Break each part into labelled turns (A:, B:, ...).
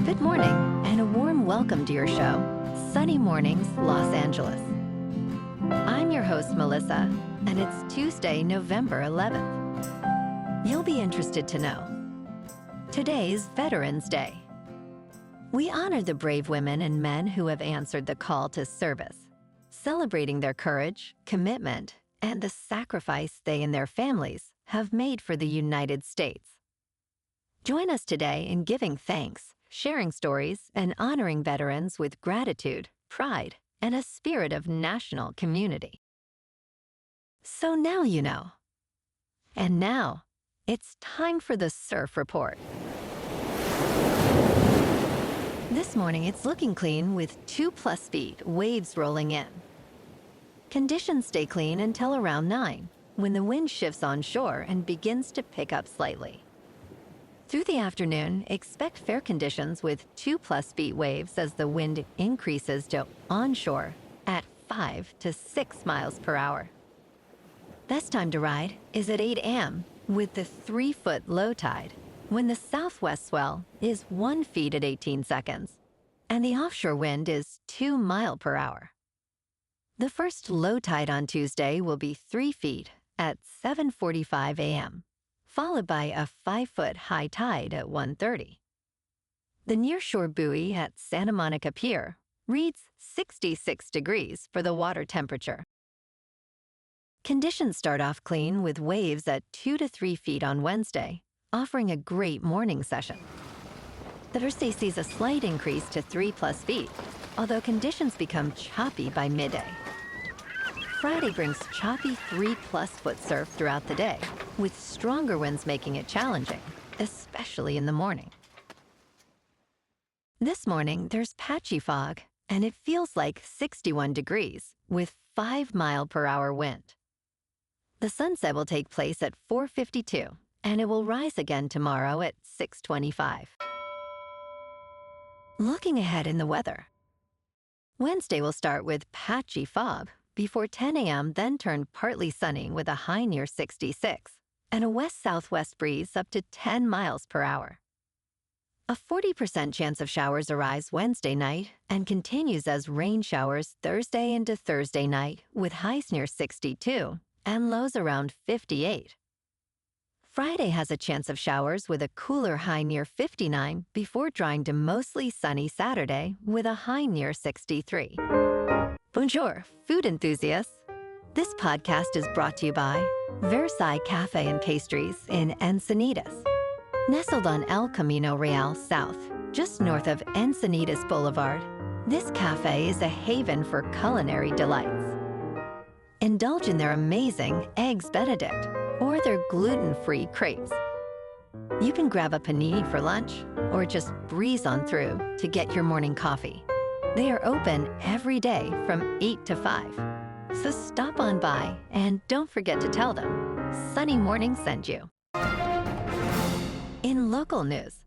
A: Good morning, and a warm welcome to your show, Sunny Mornings, Los Angeles. I'm your host, Melissa, and it's Tuesday, November 11th. You'll be interested to know. Today's Veterans Day. We honor the brave women and men who have answered the call to service, celebrating their courage, commitment, and the sacrifice they and their families have made for the United States. Join us today in giving thanks, sharing stories, and honoring veterans with gratitude, pride, and a spirit of national community. So now you know. And now, it's time for the Surf Report. This morning, it's looking clean with 2+ feet, waves rolling in. Conditions stay clean until around 9, when the wind shifts onshore and begins to pick up slightly. Through the afternoon, expect fair conditions with 2+ feet waves as the wind increases to onshore at 5 to 6 miles per hour. Best time to ride is at 8 a.m. with the 3-foot low tide, when the southwest swell is 1 foot at 18 seconds, and the offshore wind is 2 miles per hour. The first low tide on Tuesday will be 3 feet at 7:45 a.m., followed by a 5-foot high tide at 1:30. The nearshore buoy at Santa Monica Pier reads 66 degrees for the water temperature. Conditions start off clean with waves at 2 to 3 feet on Wednesday, offering a great morning session. Thursday sees a slight increase to 3+ feet, although conditions become choppy by midday. Friday brings choppy 3+ foot surf throughout the day, with stronger winds making it challenging, especially in the morning. This morning, there's patchy fog, and it feels like 61 degrees with 5 mile per hour wind. The sunset will take place at 4:52, and it will rise again tomorrow at 6:25. Looking ahead in the weather. Wednesday will start with patchy fog before 10 a.m., then turn partly sunny with a high near 66 and a west-southwest breeze up to 10 miles per hour. A 40% chance of showers arrives Wednesday night and continues as rain showers Thursday into Thursday night with highs near 62 and lows around 58. Friday has a chance of showers with a cooler high near 59 before drying to mostly sunny Saturday with a high near 63. Bonjour, food enthusiasts. This podcast is brought to you by Versailles Cafe and Pastries in Encinitas. Nestled on El Camino Real South, just north of Encinitas Boulevard, this cafe is a haven for culinary delights. Indulge in their amazing Eggs Benedict or their gluten-free crepes. You can grab a panini for lunch or just breeze on through to get your morning coffee. They are open every day from 8 to 5. So stop on by and don't forget to tell them Sunny Morning sent you. In local news,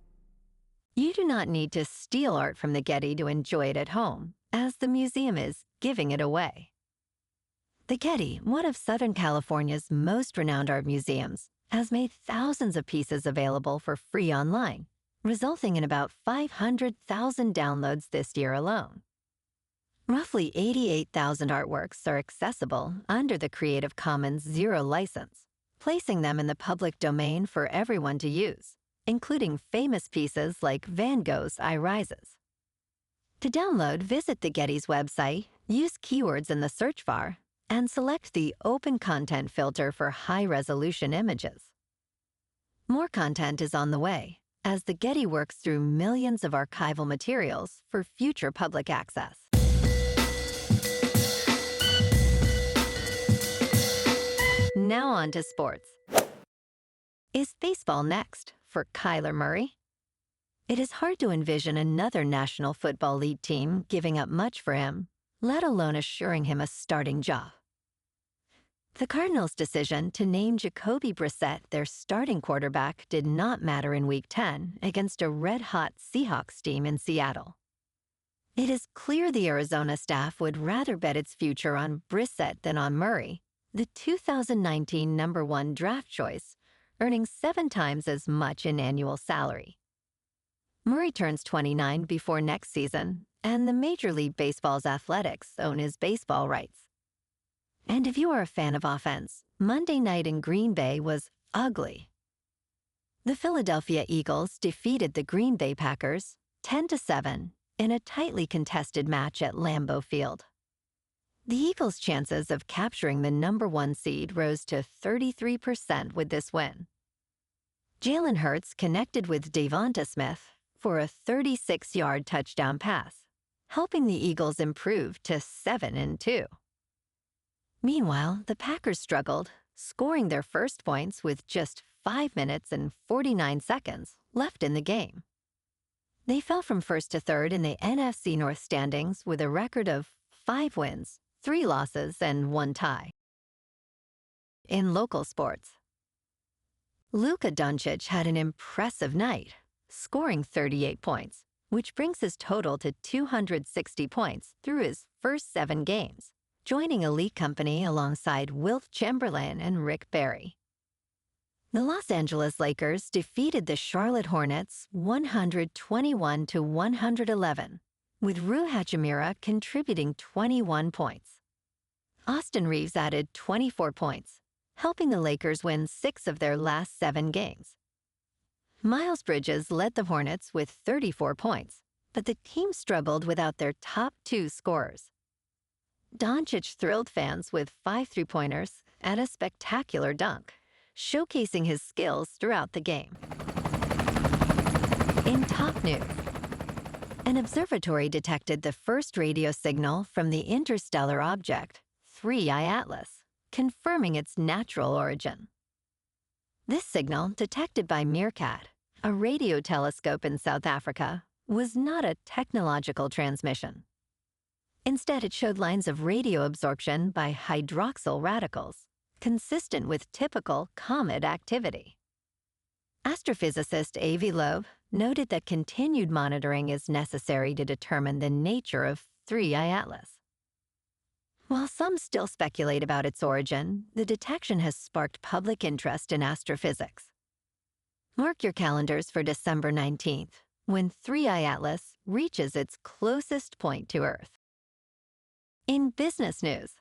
A: you do not need to steal art from the Getty to enjoy it at home, as the museum is giving it away. The Getty, one of Southern California's most renowned art museums, has made thousands of pieces available for free online, resulting in about 500,000 downloads this year alone. Roughly 88,000 artworks are accessible under the Creative Commons Zero license, placing them in the public domain for everyone to use, including famous pieces like Van Gogh's I Rises. To download, visit the Getty's website, use keywords in the search bar, and select the Open Content filter for high-resolution images. More content is on the way, as the Getty works through millions of archival materials for future public access. Now on to sports. Is baseball next for Kyler Murray? It is hard to envision another National Football League team giving up much for him, let alone assuring him a starting job. The Cardinals' decision to name Jacoby Brissett their starting quarterback did not matter in Week 10 against a red-hot Seahawks team in Seattle. It is clear the Arizona staff would rather bet its future on Brissett than on Murray, the 2019 #1 draft choice, earning 7 times as much in annual salary. Murray turns 29 before next season, and the Major League Baseball's Athletics own his baseball rights. And if you are a fan of offense, Monday night in Green Bay was ugly. The Philadelphia Eagles defeated the Green Bay Packers 10-7 in a tightly contested match at Lambeau Field. The Eagles' chances of capturing the #1 seed rose to 33% with this win. Jalen Hurts connected with Devonta Smith for a 36-yard touchdown pass, helping the Eagles improve to 7-2. Meanwhile, the Packers struggled, scoring their first points with just 5 minutes and 49 seconds left in the game. They fell from first to third in the NFC North standings with a record of 5 wins, 3 losses, and 1 tie. In local sports, Luka Doncic had an impressive night, scoring 38 points, which brings his total to 260 points through his first 7 games, joining elite company alongside Wilt Chamberlain and Rick Barry. The Los Angeles Lakers defeated the Charlotte Hornets 121-111, with Rui Hachimura contributing 21 points. Austin Reeves added 24 points, helping the Lakers win 6 of their last 7 games. Miles Bridges led the Hornets with 34 points, but the team struggled without their top 2 scorers. Doncic thrilled fans with 5 3-pointers and a spectacular dunk, showcasing his skills throughout the game. In top news, an observatory detected the first radio signal from the interstellar object 3I Atlas, confirming its natural origin. This signal, detected by Meerkat, a radio telescope in South Africa, was not a technological transmission. Instead, it showed lines of radio absorption by hydroxyl radicals, consistent with typical comet activity. Astrophysicist Avi Loeb noted that continued monitoring is necessary to determine the nature of 3I Atlas. While some still speculate about its origin, the detection has sparked public interest in astrophysics. Mark your calendars for December 19th, when 3I Atlas reaches its closest point to Earth. In business news,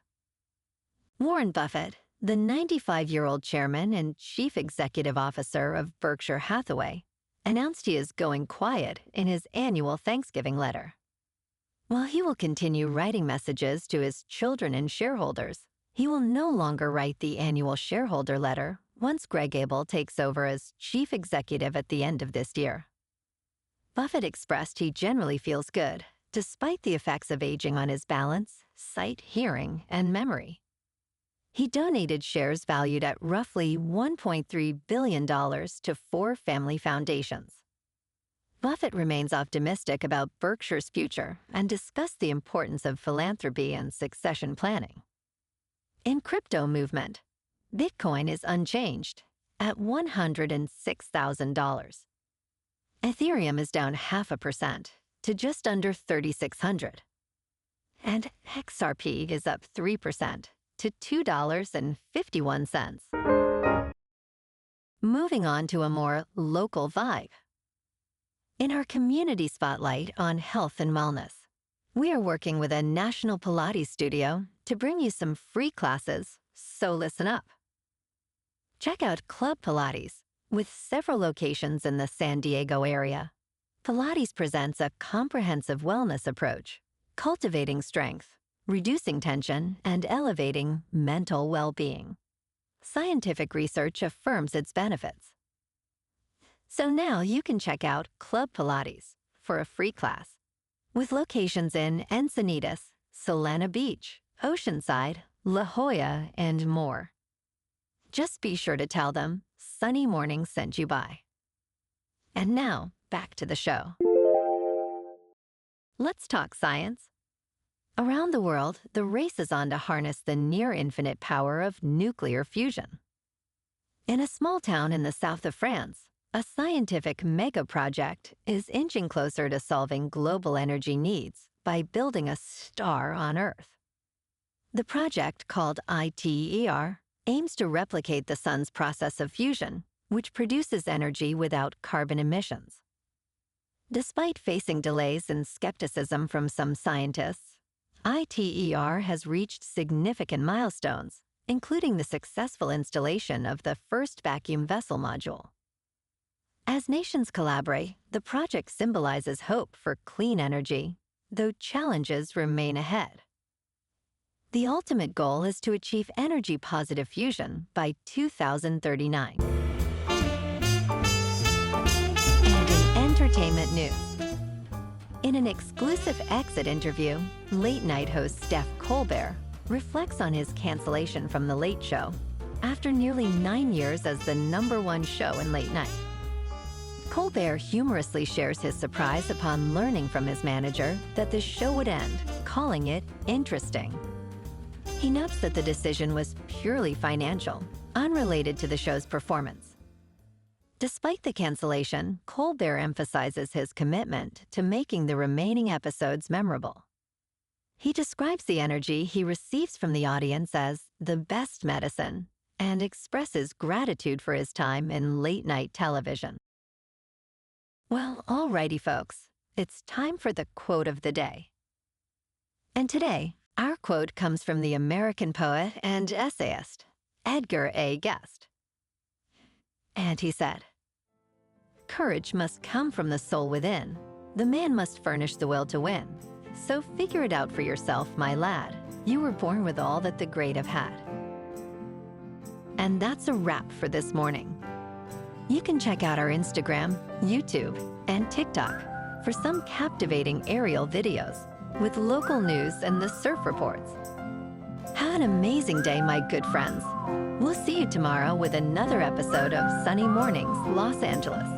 A: Warren Buffett, the 95-year-old chairman and chief executive officer of Berkshire Hathaway, announced he is going quiet in his annual Thanksgiving letter. While he will continue writing messages to his children and shareholders, he will no longer write the annual shareholder letter once Greg Abel takes over as chief executive at the end of this year. Buffett expressed he generally feels good, despite the effects of aging on his balance, sight, hearing, and memory. He donated shares valued at roughly $1.3 billion to 4 family foundations. Buffett remains optimistic about Berkshire's future and discussed the importance of philanthropy and succession planning. In crypto movement, Bitcoin is unchanged at $106,000. Ethereum is down 0.5% to just under 3,600. And XRP is up 3% to $2.51. Moving on to a more local vibe. In our community spotlight on health and wellness, we are working with a national Pilates studio to bring you some free classes, so listen up. Check out Club Pilates, with several locations in the San Diego area. Pilates presents a comprehensive wellness approach, cultivating strength, reducing tension, and elevating mental well-being. Scientific research affirms its benefits. So now you can check out Club Pilates for a free class, with locations in Encinitas, Solana Beach, Oceanside, La Jolla, and more. Just be sure to tell them Sunny Morning sent you by. And now, back to the show. Let's talk science. Around the world, the race is on to harness the near-infinite power of nuclear fusion. In a small town in the south of France, a scientific mega-project is inching closer to solving global energy needs by building a star on Earth. The project, called ITER, aims to replicate the sun's process of fusion, which produces energy without carbon emissions. Despite facing delays and skepticism from some scientists, ITER has reached significant milestones, including the successful installation of the first vacuum vessel module. As nations collaborate, the project symbolizes hope for clean energy, though challenges remain ahead. The ultimate goal is to achieve energy-positive fusion by 2039. And in entertainment news, in an exclusive exit interview, late-night host Steph Colbert reflects on his cancellation from The Late Show after nearly 9 years as the #1 show in late night. Colbert humorously shares his surprise upon learning from his manager that the show would end, calling it interesting. He notes that the decision was purely financial, unrelated to the show's performance. Despite the cancellation, Colbert emphasizes his commitment to making the remaining episodes memorable. He describes the energy he receives from the audience as the best medicine and expresses gratitude for his time in late-night television. Well, alrighty, folks, it's time for the quote of the day. And today, our quote comes from the American poet and essayist, Edgar A. Guest. And he said, "Courage must come from the soul within. The man must furnish the will to win. So figure it out for yourself, my lad. You were born with all that the great have had." And that's a wrap for this morning. You can check out our Instagram, YouTube, and TikTok for some captivating aerial videos with local news and the surf reports. Have an amazing day, my good friends. We'll see you tomorrow with another episode of Sunny Mornings, Los Angeles.